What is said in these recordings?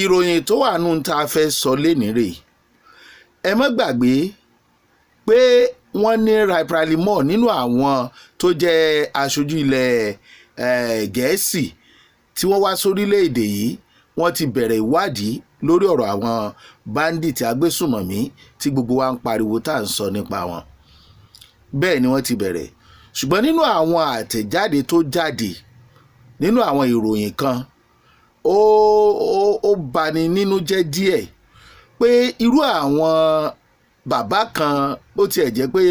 ìròyìn tó wà nù tá a fẹ́ sọ lénìí rè ẹ má gbàgbé pé wọ́n ní Raipral nínú àwọn tó jẹ́ aṣojú ilẹ̀ Gẹ̀ẹ́sì tí wọ́n wá sórílẹ̀-èdè yìí wọ́n ti bẹ̀rẹ̀ ìwádìí lórí ọ̀rọ̀ àwọn bandit agbésùmọ̀mí tí gbogbo wa ń pariwo tá à ń sọ nípa wọn. Bẹ́ẹ̀ ni wọ́n ti bẹ̀rẹ̀, ṣùgbọ́n nínú àwọn àtẹ̀jáde tó jáde nínú àwọn ìròyìn kan ó bani nínú jẹ́ díẹ̀ pé irú àwọn bàbá kan ó tiẹ̀ jẹ́ pé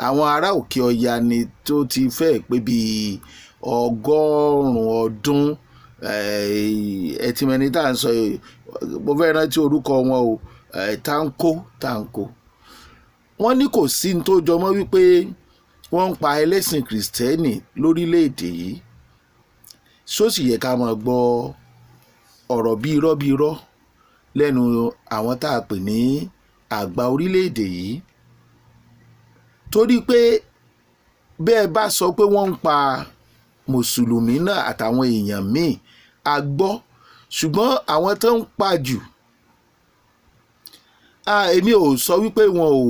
àwọn ará òkè ọya ni tó ti fẹ́ pé bíi 100 ọdún ẹtìmẹ́ni tá à ń sọ mo fẹ́ rántí orúkọ wọn o Tanko wọ́n ní kò sí ní tó jọmọ́ wípé wọ́n ń pa ẹlẹ́sìn kìrìsìtẹ́nì lórílẹ̀‐èdè yìí ṣó sì yẹ ká máa gbọ́ ọ̀rọ̀ bí irọ́ lẹ́nu àwọn tá a pè ní àgbà orílẹ̀‐èdè yìí torí pé bẹ́ẹ̀ bá sọ pé wọ́n ń pa mùsùlùmí náà àtàwọn èèyàn míì a gbọ́ ṣùgbọ́n àwọn tó ń pa jù èmi ò sọ wípé wọn ò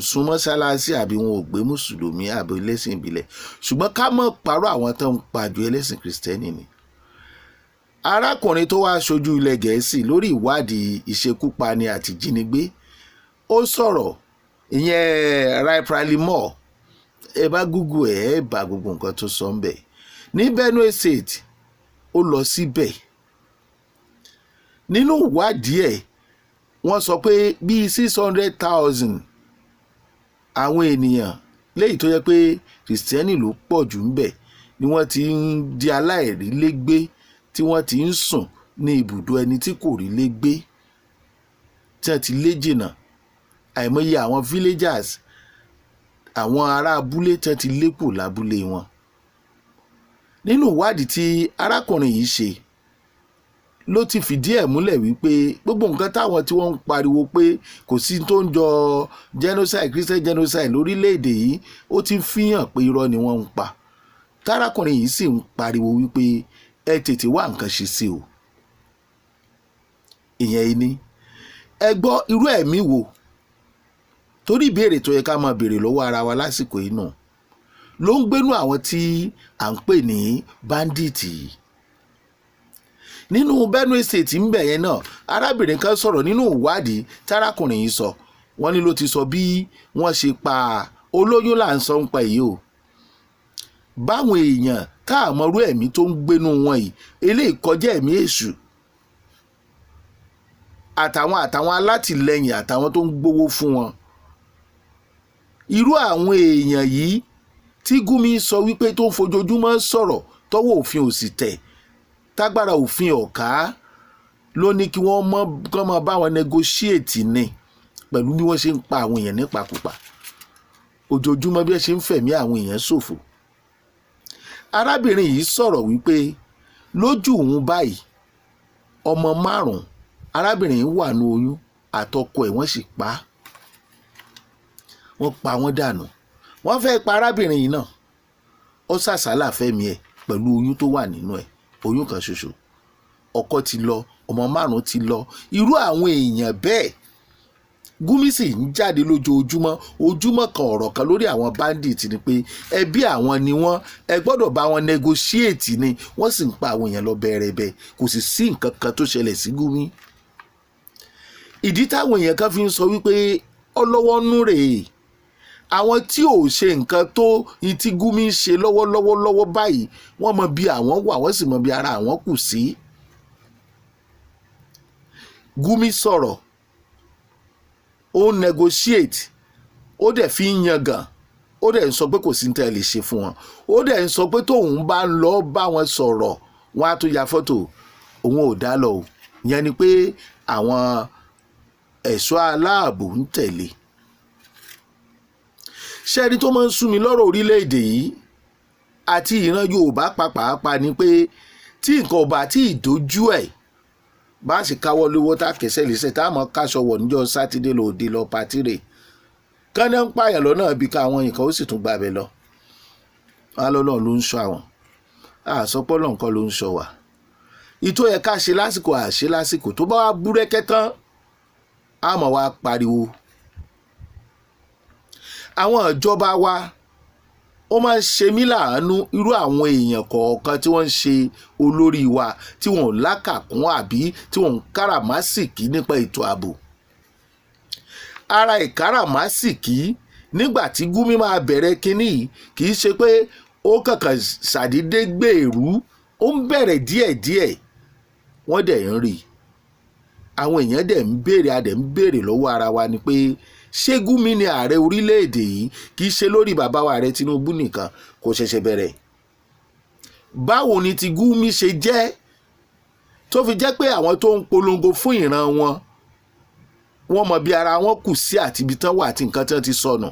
sún mọ́sálásí àbí wọn ò gbé mùsùlùmí àbí ẹlẹ́sìn ìbílẹ̀ ṣùgbọ́n ká mọ̀ parọ́ àwọn tó ń pa jù ẹlẹ́sìn kìrìsìtẹ́nì ni. Arákùnrin tó wá aṣojú ilẹ̀ Gẹ̀ẹ́sì lórí ìwádìí ìṣekúpani àti ìjínigbé ó sọ̀rọ̀ ìyẹn Raipral ẹ bá Google ẹ bá gbogbo nǹkan tó sọ ń bẹ̀ ní Benue State ó lọ síbẹ̀ nínú ìwádìí ẹ̀ wọ́n sọ pé bíi 600,000 àwọn ènìyàn léyìí tó yẹ pé kìrìsìtẹ́nì ló pọ̀ jù ń bẹ̀ ni wọ́n ti ń di aláìrílégbé tí wọ́n ti ń sùn ní ibùdó ẹni tí kò rílégbé tí wọ́n ti lé jìnnà àìmọye àwọn villagers àwọn ará abúlé tí wọ́n ti lé kù lábúlé wọn. Nínú ìwádìí tí arákùnrin yìí ṣe ló ti fìdí ẹ̀ múlẹ̀ wípé gbogbo nǹkan táwọn tí wọ́n ń pariwo pé kò sí tó ń jọ genocide Christian genocide lórílẹ̀‐èdè yìí ó ti fi hàn pé irọ́ ni wọ́n ń pa tárákùnrin yìí sì ń pariwo wípé ẹ tètè wá nǹkan ṣe sí o. Ìyẹn ni ẹ gbọ́ irú ẹ̀mí wo torí ìbéèrè tó yẹ ká máa béèrè lọ́wọ́ ara wa lásìkò yìí náà ló ń gbénú àwọn tí à ń pè ní bandits yìí. Nínú Benue State ń bẹ̀ yẹn náà arábìnrin kan sọ̀rọ̀ nínú ìwádìí tárákùnrin yìí sọ wọ́n ní ló ti sọ bí wọ́n ṣe pa olóyún là ń sọ ń pa èyí o. Báwọn èèyàn tá a mọrú ẹ̀mí tó ń gbénú wọn yìí eléyìí kọjá ẹ̀mí èṣù àtàwọn alátìlẹyìn àtàwọn tó ń gbowó fún wọn. Irú àwọn èèyàn yìí tí Gumi sọ wípé tó ń fojoojúmọ́ sọ̀rọ̀ tọ́wọ́ òfin ò sì tẹ̀ tágbára òfin ọ̀ká ló ní kí wọ́n máa bá wọn negotiate ní pẹ̀lú bí wọ́n ṣe ń pa àwọn èèyàn nípakúpa ojoojúmọ́ bí wọ́n ṣe ń fẹ̀mí àwọn èèyàn ṣòfò. Arábìnrin yìí sọ̀rọ̀ wípé lójú òun báyìí ọmọ 5 arábìnrin yìí wà ní oyún àtọkọ ẹ̀ wọ́n sì pa á wọ́n pa wọ́n dànù wọ́n fẹ́ pa arábìnrin yìí náà ó sàsálà fẹ́mi ẹ̀ pẹ̀lú oyún tó wà nínú ẹ̀ oyún kan ṣoṣo ọkọ ti lọ ọmọ 5 ti lọ. Irú àwọn èèyàn bẹ́ẹ̀ Gumi sì ń jáde ojúmọ́ kan ọ̀rọ̀ kan lórí àwọn bandit ni pé ẹbí àwọn ni wọ́n ẹ gbọ́dọ̀ bá wọn negotiate ni wọ́n sì ń pa àwọn èèyàn lọ bẹ̀rẹ̀bẹ̀ kò sì sí nǹkan kan tó ṣẹlẹ̀ sí Gumi. Ìdí táwọn èèyàn kan fi ń sọ wípé ọlọ́wọ́ nú rèé àwọn tí ò ṣe nǹkan tó tí Gumi ń ṣe lọ́wọ́ báyìí wọ́n mọ bí àwọn wà wọ́n sì mọ bí ara àwọn kù sí. Gumi sọ̀rọ̀ ó negotiate ó dẹ̀ fi ń yangàn ó dẹ̀ ń sọ pé kò sí ní tẹ́ lè ṣe fún wọn ó dẹ̀ ń sọ pé tóun bá ń lọ bá wọn sọ̀rọ̀ wọn á tún ya fọ́tò òun ò dá lọ o. Ìyẹn ni pé àwọn ẹ̀ṣọ́ aláàbò ń tẹ̀lé. Ṣé ẹni tó máa ń sú mi lọ́rọ̀ orílẹ̀-èdè yìí àti ìran Yorùbá pàápàá ni pé tí nǹkan ọba tí ìdójú ẹ̀ bá sì káwọ́ lówó tá kẹsẹ̀ lẹ́sẹ̀ tá mọ̀ káṣọ wọ̀ níjọ́ sátidé lòdì lọ pàtírè kánná ń pààyàn lọ́nà bí káwọn nǹkan ó sì tún gbàbẹ̀ lọ. Wọn lọ́nà ló ń ṣọ́ àwọn àsọpọ̀ náà nǹkan ló ń ṣọ́ wa. ìtò yẹ ká ṣe lásìkò àṣe lásìkò tó bá wá búrẹ́kẹ́ tán á mọ̀ wá pariwo. Àwọn ìjọba wa ó máa ń ṣe mí láàánú irú àwọn èèyàn kọ̀ọ̀kan tí wọ́n ń ṣe olórí wa tí wọ́n ò lákàkún àbí tí wọ́n ń káràmásìkí nípa ètò ààbò. Ara ìkáràmásìkí nígbà tí Gumi máa bẹ̀rẹ̀ kínní kì í ṣe pé ó kankan ṣàdédé gbèrú, ó ń bẹ̀rẹ̀ díẹ̀díẹ̀ wọ́n dẹ̀ ń rí i. Àwọn èèyàn dẹ̀ ń béèrè, a dẹ̀ ń béèrè lọ́wọ́ ara wa ni pé ṣé Gumi ni ààrẹ orílẹ̀-èdè yìí? Kì í ṣe lórí bàbá wa ààrẹ Tinubu nìkan kò ṣẹ̀ṣẹ̀ bẹ̀rẹ̀. Báwo ni ti Gumi ṣe jẹ́ tó fi jẹ́ pé àwọn tó ń polongo fún ìran wọn wọ́n mọ bí ara wọn kù sí àti ibi tán wà àti nǹkan tí wọ́n ti sọnù.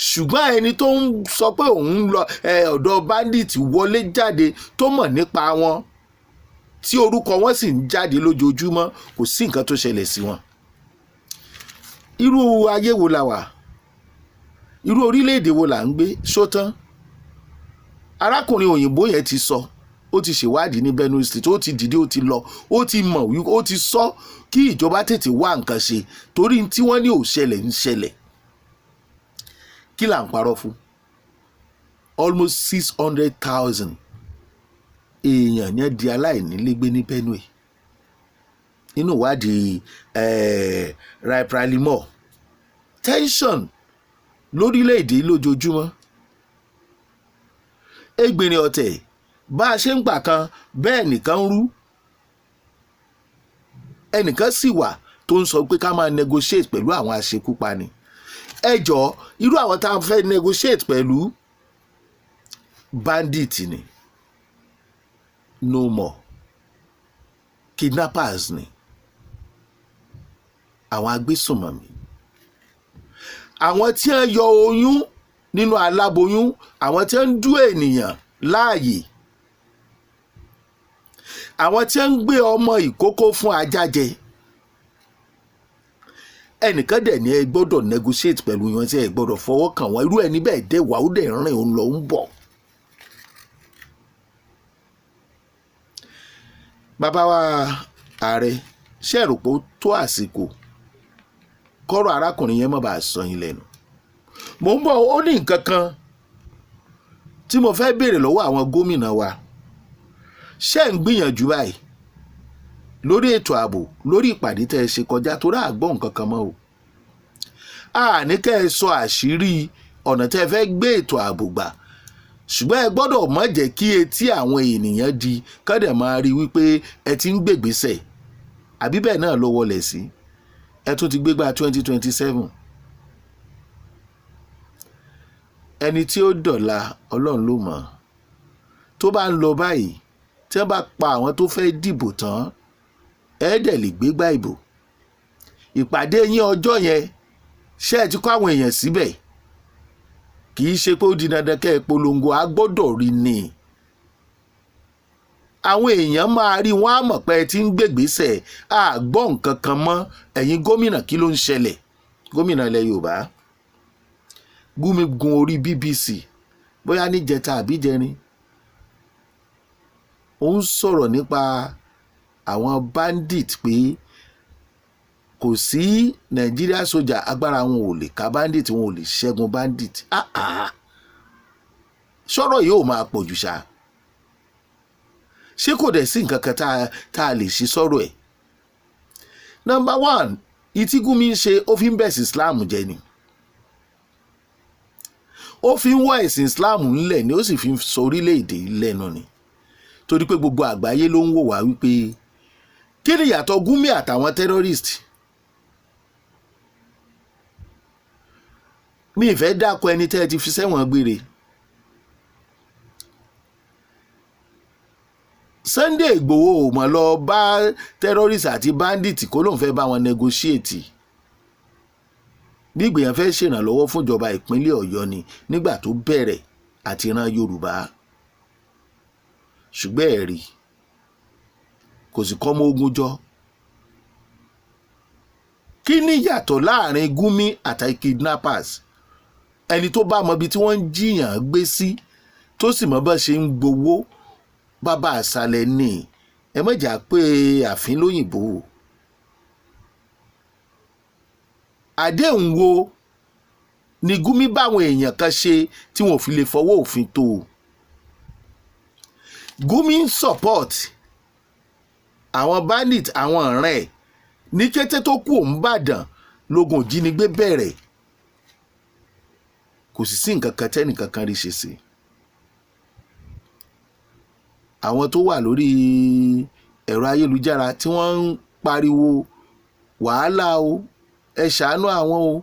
Ṣùgbọ́n ẹni tó ń sọ pé òun ń lọ ọ̀dọ̀ bandit wọlé jáde tó mọ̀ nípa wọn tí orúkọ wọn sì ń jáde lójoojúmọ́ kò sí nǹkan tó ṣẹlẹ̀ sí wọn. Irú ayé wo la wà? Irú orílẹ̀-èdè wo là ń gbé? Ṣótán arákùnrin òyìnbó yẹn ti sọ, ó ti ṣèwádìí ní Benue State, ó ti dìde, ó ti lọ, ó ti mọ̀ wípé ó ti sọ kí ìjọba tètè wá nǹkan ṣe torí tí wọ́n ní ò ṣẹlẹ̀ ń ṣẹlẹ̀. Kí là ń parọ́ fún? Almost 600,000 èèyàn ní di aláìnílégbé ní Benue nínú ìwádìí Raipral Mall. Tension lórílẹ̀‐èdè lójoojúmọ́. Ẹgbìnrin ọ̀tẹ̀ bá a ṣe ń gbà kan bẹ́ẹ̀ nìkan ń rú. Ẹnìkan sì wà tó ń sọ pé ká máa negotiate pẹ̀lú àwọn aṣekúpani. Ẹ jọ̀ọ́ irú àwọn tá a fẹ́ negotiate pẹ̀lú bandit ni, no more, kidnappers ni, àwọn agbésùnmọ̀mí, àwọn tí wọ́n yọ oyún nínú aláboyún, àwọn tí wọ́n ń dú ènìyàn láàyè, àwọn tí wọ́n ń gbé ọmọ ìkókó fún ajá jẹ. Ẹnìkan dẹ̀ ní ẹ gbọ́dọ̀ negotiate pẹ̀lú wọn tí ẹ gbọ́dọ̀ fọwọ́ kàn wọ́n. Irú ẹni bẹ́ẹ̀ dẹ̀ wà ó dẹ̀ rìn òun lọ ń bọ̀. Bàbá wa ààrẹ ṣe rò pé ó tó àsìkò kọ́rọ̀ arákùnrin yẹn má bàa sọ yín lẹ́nu. Mò ń bọ̀, ó ní nǹkan kan tí mo fẹ́ béèrè lọ́wọ́ àwọn gómìnà wa. Ṣé ń gbìyànjú báyìí lórí ètò ààbò lórí ìpàdé tẹ́ ẹ ṣe kọjá tó rà gbọ́ nǹkan kan mọ́ o? Ní kẹ́ ẹ sọ àṣírí ọ̀nà tẹ́ ẹ fẹ́ gbé ètò ààbò gbà, ṣùgbọ́n ẹ gbọ́dọ̀ má jẹ́ kí etí àwọn ènìyàn di kọ́dẹ̀ máa rí wípé ẹ ti ń gbègbèsẹ̀ àbí bẹ́ẹ̀ náà ló wọlé sí. Ẹ tún ti gbégbá 2027. Ẹni tí ó dọ̀la Ọlọ́run ló mọ̀. Tó bá ń lọ báyìí tí wọ́n bá pa àwọn tó fẹ́ dìbò tán ẹ dẹ̀ lè gbégbá ìbò. Ìpàdé yín ọjọ́ yẹn ṣé ẹ ti kó àwọn èèyàn síbẹ̀? Kì í ṣe pé ó di dandan kẹ́ ẹ polongo, a gbọ́dọ̀ rí ni. Àwọn èèyàn máa rí, wọn á mọ̀ pé ẹ ti ń gbègbèsẹ̀, a gbọ́ nǹkan kan mọ́. Ẹ̀yin gómìnà kí ló ń ṣẹlẹ̀? Gómìnà ilẹ̀ Yorùbá Gumi gun orí BBC bóyá níjẹta àbí jẹrin, ó ń sọ̀rọ̀ nípa àwọn bandit pé kò sí Nàìjíríà sójà agbára wọn ò lè ká bandit, wọn ò lè ṣẹ́gun bandit. Sọ̀rọ̀ yìí ò máa pọ̀ jù ṣá. Ṣé kò dẹ̀ sí nǹkan kan tá a lè ṣe sọ̀rọ̀ ẹ̀? Number one, ìtí Gumi ń ṣe ó fi ń bẹ̀sìn Islam jẹ ni. Ó fi ń wá ẹ̀sìn Islam ńlẹ̀ ni, ó sì fi ń sọ orílẹ̀-èdè lẹ́nu ni. Torí pé gbogbo àgbáyé ló ń wò wá wípé kí ni ìyàtọ̀ Gumi àtàwọn terrorist? Mi ìfẹ́ dákọ ẹni tẹ́ ẹ ti fi sẹ́wọ̀n gbére. Sunday Igboho ò mọ̀ lọ bá terrorist àti bandit kó lóun fẹ́ bá wọn negotiate. Bí ìgbìyànjú fẹ́ ṣèrànlọ́wọ́ fún ìjọba ìpínlẹ̀ Ọ̀yọ́ ni nígbà tó bẹ̀rẹ̀ àti ran Yorùbá. Ṣùgbọ́n ẹ̀rí kò sì kọ́ mọ́ ogun jọ. Kí ni ìyàtọ̀ láàrin Gumi àti kidnappers? Ẹni tó bá mọ ibi tí wọ́n ń jiyàn gbé sí tó sì mọ bá ṣe ń gbowó bàbá àṣàlẹ̀ ni ẹ mọ̀jà pé àfin lóyìnbó. àdéhùn wo ni Gumi báwọn èèyàn kan ṣe tí wọn ò fi lè fọwọ́ òfin tó o. Gumi ń support àwọn bandit àwọn ọ̀rẹ́ ẹ̀ ní kété tó kú òun bàdàn lógun òjínigbé bẹ̀rẹ̀ kò sì sí nǹkan kan tẹ́nìkan kan rí ṣe sí. àwọn tó wà lórí ẹ̀rọ ayélujára tí wọ́n ń pariwo wàhálà o ẹ ṣàánú àwọn o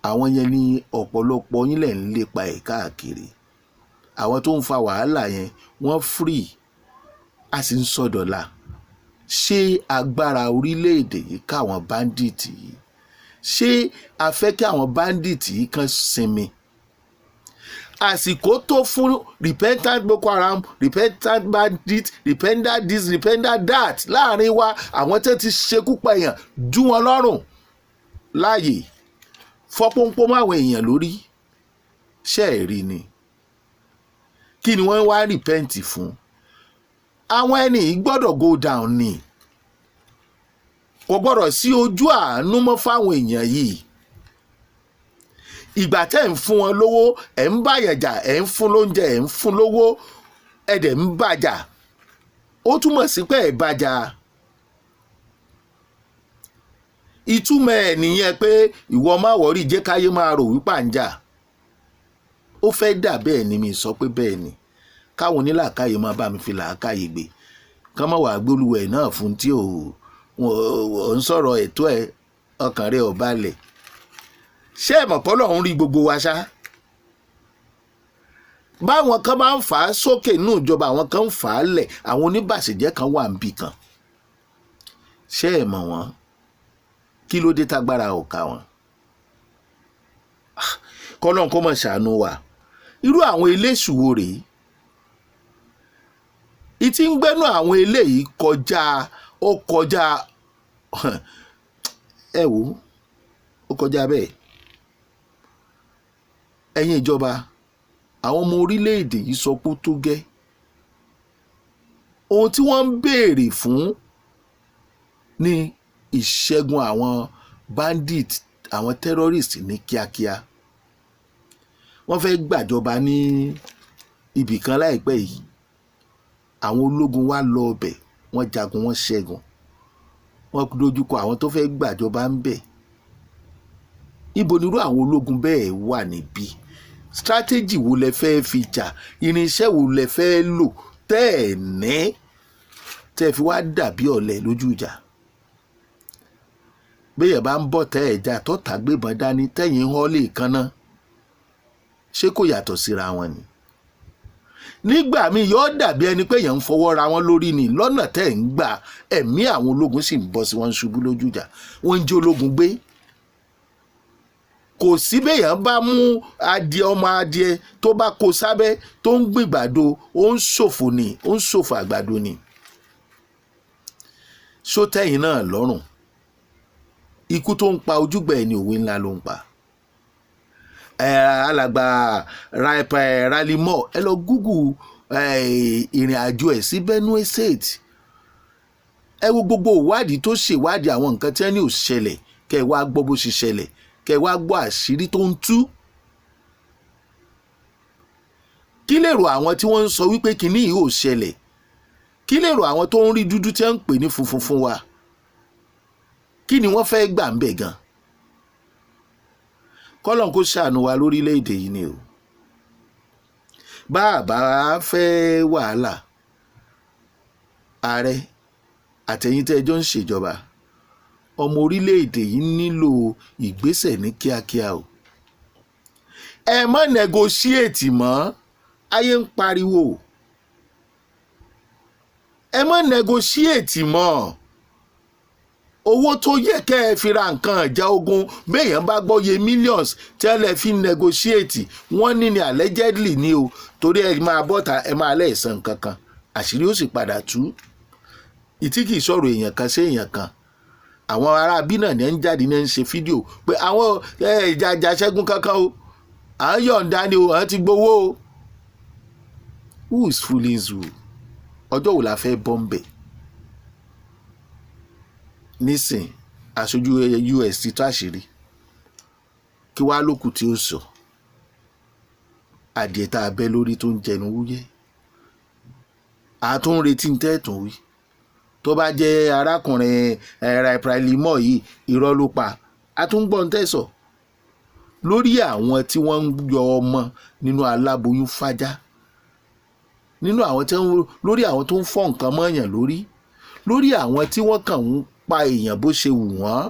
àwọn yẹn ni ọ̀pọ̀lọpọ̀ yín lẹ̀ ń lépa ẹ̀ káàkiri. àwọn tó ń fa wàhálà yẹn wọ́n free a sì ń sọdọ̀la. ṣé agbára orílẹ̀-èdè yìí káwọn báńdíìtì yìí ṣé a fẹ́ kí àwọn báńdíìtì yìí kan sinmi? àsìkò tó fún repentant Boko Haram repentant bandit repentant this repentant that láàrin wa àwọn tó ti ṣekú pẹ̀yàn jú wọn lọ́rùn láàyè fọ́pọ́npọ́n máwọn èèyàn lórí ṣe é rí ni. kí ni wọ́n wá rìpẹ́ǹtì fún? àwọn ẹni yìí gbọ́dọ̀ go down ni. kò gbọ́dọ̀ sí ojú àánú mọ́ fáwọn èèyàn yìí. ìgbà tẹ́ ń fún wọn lówó ẹ̀ ń báyàn jà ẹ̀ ń fún lóúnjẹ ẹ̀ ń fún lówó ẹ̀ dẹ̀ ń bàjà ó túmọ̀ sí pé ẹ̀ bàjà. ìtumọ̀ ẹ̀ nìyẹn pé ìwọ má wọ̀rí jẹ́ káyé máa rò wípé à ń jà. ó fẹ́ dà bẹ́ẹ̀ ni mi sọ pé bẹ́ẹ̀ ni káwọn onílàákàyè máa bá mi fi làákàyè gbé kán má wàá gbólúwẹ̀ náà fún tí ò ń sọ̀rọ̀ ẹ̀tọ́ ẹ̀ ọkàn rẹ̀ ò balẹ̀. ṣé ẹ̀ mọ̀ pé Ọlọ́run rí gbogbo wa ṣá? báwọn kan máa ń fà á sókè nínú ìjọba àwọn kan ń fà á lẹ̀ àwọn oníbàṣẹ̀jẹ́ kan wà níbì kan. ṣé ẹ̀ mọ̀ wọ́n? kí ló dé tágbára ò ká wọn? kọ́lọ́n kó mọ̀ ṣàánú wa. irú àwọn eléṣù wo rèé? ìtí ń gbẹ́nu àwọn eléyìí kọjá ó kọjá ẹ wò ó kọjá bẹ́ẹ̀. ẹ̀yin ìjọba àwọn ọmọ orílẹ̀-èdè yìí sọ pé ó tó gẹ́. ohun tí wọ́n ń béèrè fún ní ìṣẹ́gun àwọn bandit àwọn terrorist ní kíákíá. wọ́n fẹ́ gbàjọba ní ibì kan láìpẹ́ yìí. àwọn ológun wá lọ ọbẹ̀ wọ́n jagun wọ́n ṣẹ́gun wọ́n dojúkọ àwọn tó fẹ́ gbàjọba ń bẹ̀. ibo nírú àwọn ológun bẹ́ẹ̀ wà níbí? strategy wo lẹ fẹ́ fi jà? irinṣẹ́ wo lẹ fẹ́ lò tẹ́ ẹ̀ ní tẹ́ fi wá dàbí ọ̀lẹ lójú ìjà? béèyàn bá ń bọ̀ tẹ́ ẹ̀ jà tọ́ta gbébọn dání tẹ́yìn họ́ lè kan náà ṣé kò yàtọ̀ síra wọn ni? nígbà míì yóò dàbí ẹni pé èèyàn ń fọwọ́ ra wọn lórí ni lọ́nà tẹ́ ẹ̀ ń gbà ẹ̀mí àwọn ológun sì ń bọ́ sí wọn ṣubú lójú ìjà wọ́n ń jí ológun gbé. kò sí béèyàn bá mú adìẹ ọmọ adìẹ tó bá kó sábẹ́ tó ń gbìgbàdo ó ń ṣòfò ni ó ń ṣòfò àgbàdo ni. ṣó tẹ́yìn náà lọ́rùn? ikú tó ń pa ojúgbà ẹni òwe ńlá ló ń pa. alàgbà Ralimọ ẹ lọ Google ìrìn àjò ẹ̀ sí Benue State. ẹ wo gbogbo ìwádìí tó ṣèwádìí àwọn nǹkan tí ẹni ò ṣẹlẹ̀ kẹ́ ẹ wá gbọ́ bó ṣe ṣẹlẹ̀ kẹ́ ẹ wá gbọ́ àṣírí tó ń tú. kí lèrò àwọn tí wọ́n ń sọ wípé kinní yìí ò ṣẹlẹ̀? kí lèrò àwọn tó ń rí dúdú tí wọ́n ń pè ní funfun fún wa? kí ni wọ́n fẹ́ gbà ń bẹ̀ gan? kọ́lọ́n kó ṣàánú wa lórílẹ̀‐èdè yìí ni o. bá a bá fẹ́ wàhálà ààrẹ àtẹ̀yìn tẹ́ ẹjọ́ ń ṣèjọba ọmọ orílẹ̀‐èdè yìí nílò ìgbésẹ̀ ní kíákíá o. ẹ má negotiate mọ́ ayé ń pariwo. ẹ má negotiate mọ́. owó tó yẹ kẹ́ ẹ fi ra nǹkan ìjà ogun béèyàn bá gbọ́ iye millions tẹ́lẹ̀ fi negotiate wọ́n ní allegedly ni o torí ẹ máa bọ́ta ẹ máa lẹ́ẹ̀sán kankan àṣírí ó sì padà tú. ìtí kìí sọ̀rọ̀ èèyàn kan sí èèyàn kan. àwọn ará bí náà ní ń jáde ní ń ṣe fídíò pé àwọn ìjà ṣẹ́gun kankan o à ń yọ̀ǹda ni o à ń ti gbowó o. Who is fooling you? ọjọ́ wo la fẹ́ bọ́ ń bẹ̀ nísìn aṣojú US ti tó àṣírí kí wàá lókù tí ó sọ adìẹ tá a bẹ́ lórí tó ń jẹnu wúyẹ́ àtún retí ń tẹ́ẹ̀tún wí tó bá jẹ́ arákùnrin Raipral yìí irọ́ ló pa àtúngbọ̀n tẹ̀sọ̀ lórí àwọn tí wọ́n ń yọ ọmọ nínú aláboyún fájá nínú àwọn tí wọ́n lórí àwọn tó ń fọ́ nǹkan mọ́yàn lórí àwọn tí wọ́n kàn ń pa èèyàn bó ṣe wù wọ́n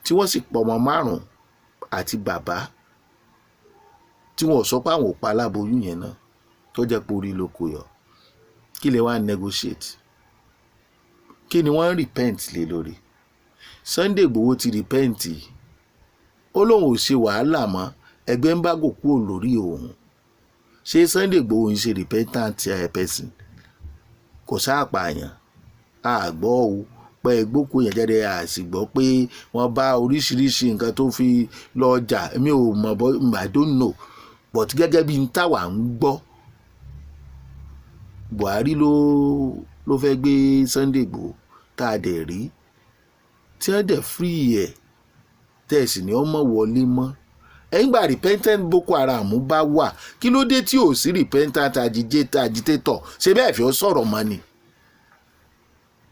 tí wọ́n sì pọ̀ ọmọ 5 àti bàbá tí wọ́n sọ pé àwọn ò pa aláboyún yẹn náà tó jẹ́ pé orí ló kó yọ kí lè wá negotiate kí ni wọ́n repent lé lórí Sunday Igboho ti repent ó lóun ò ṣe wàhálà mọ́ ẹgbẹ́ ń bá gò kúrò lórí òun ṣé Sunday Igboho ń ṣe repentant person kò sáàpààyàn àgbọ̀ o pé gbókò yẹn jáde àsìgbọ́ pé wọ́n bá oríṣiríṣi nǹkan tó fi lọ jà mi ò mọ̀ bọ́ I don't know but gẹ́gẹ́ bí n táwa ń gbọ́ Buhari ló fẹ́ gbé Sunday Igboho tá a dẹ̀ rí tí wọ́n dẹ̀ free ẹ̀ tẹ̀sí ni ọmọ wọlé mọ́ ẹ̀yìn gba repentant Boko Haram bá wà kí ló dé tí ò sí repentant agitator ṣe bẹ́ẹ̀ fi ó sọ̀rọ̀ mọ́ ni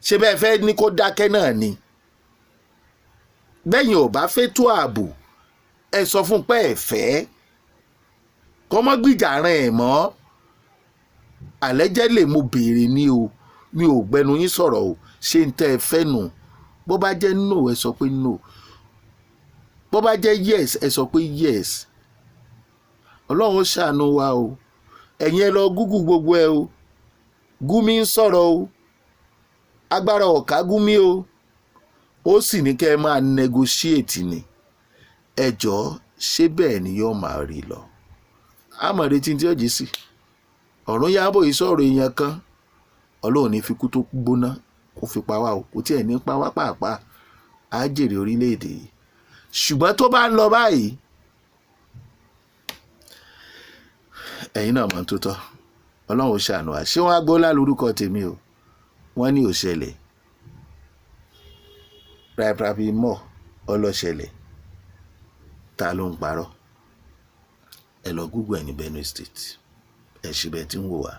ṣe bẹ́ẹ̀ fẹ́ ní kó dákẹ́ náà ni bẹ́yìn ò bá fẹ́ tó ààbò ẹ sọ fún pé ẹ fẹ́ kọ́mọ́ gbìjà ran ẹ̀ mọ́ àlẹ́jẹ́ lè mo béèrè ní o mi ò gbẹnu yín sọ̀rọ̀ o ṣé n tẹ́ ẹ fẹ́ nù bó bá jẹ́ no ẹ sọ pé no bó bá jẹ́ yes ẹ sọ pé yes ọlọ́run ṣàánú wa o ẹ̀yin ẹ lọ gúgù gbogbo ẹ o Gumi ń sọ̀rọ̀ o agbára ọ̀ká Gumi o ó sì ní kẹ́ ẹ máa negotiate ni ẹ jọ̀ọ́ ṣé bẹ́ẹ̀ ni yóò máa rí lọ àmọ́ retí tí ó jí sí ọ̀run yábọ̀ yìí sọ̀rọ̀ èèyàn kan ọlọ́run ní fi kú tó gbóná kó fi pa wá o kò tí ẹ̀ ní pa wá pàápàá á jèrè orílẹ̀-èdè yìí ṣùgbọ́n tó bá ń lọ báyìí ẹ̀yin náà mọ̀ tó tọ́ ọlọ́run ṣàánú wa ṣé wọ́n á gbọ́ lórúkọ tèmi o wọ́n ní òṣẹlẹ̀ Raipral ọlọ́ṣẹlẹ̀ ta ló ń parọ́ ẹ lọ Google ẹ̀ ní Benue State ẹ̀ ṣe bẹ́ẹ̀ tí ń wò wá.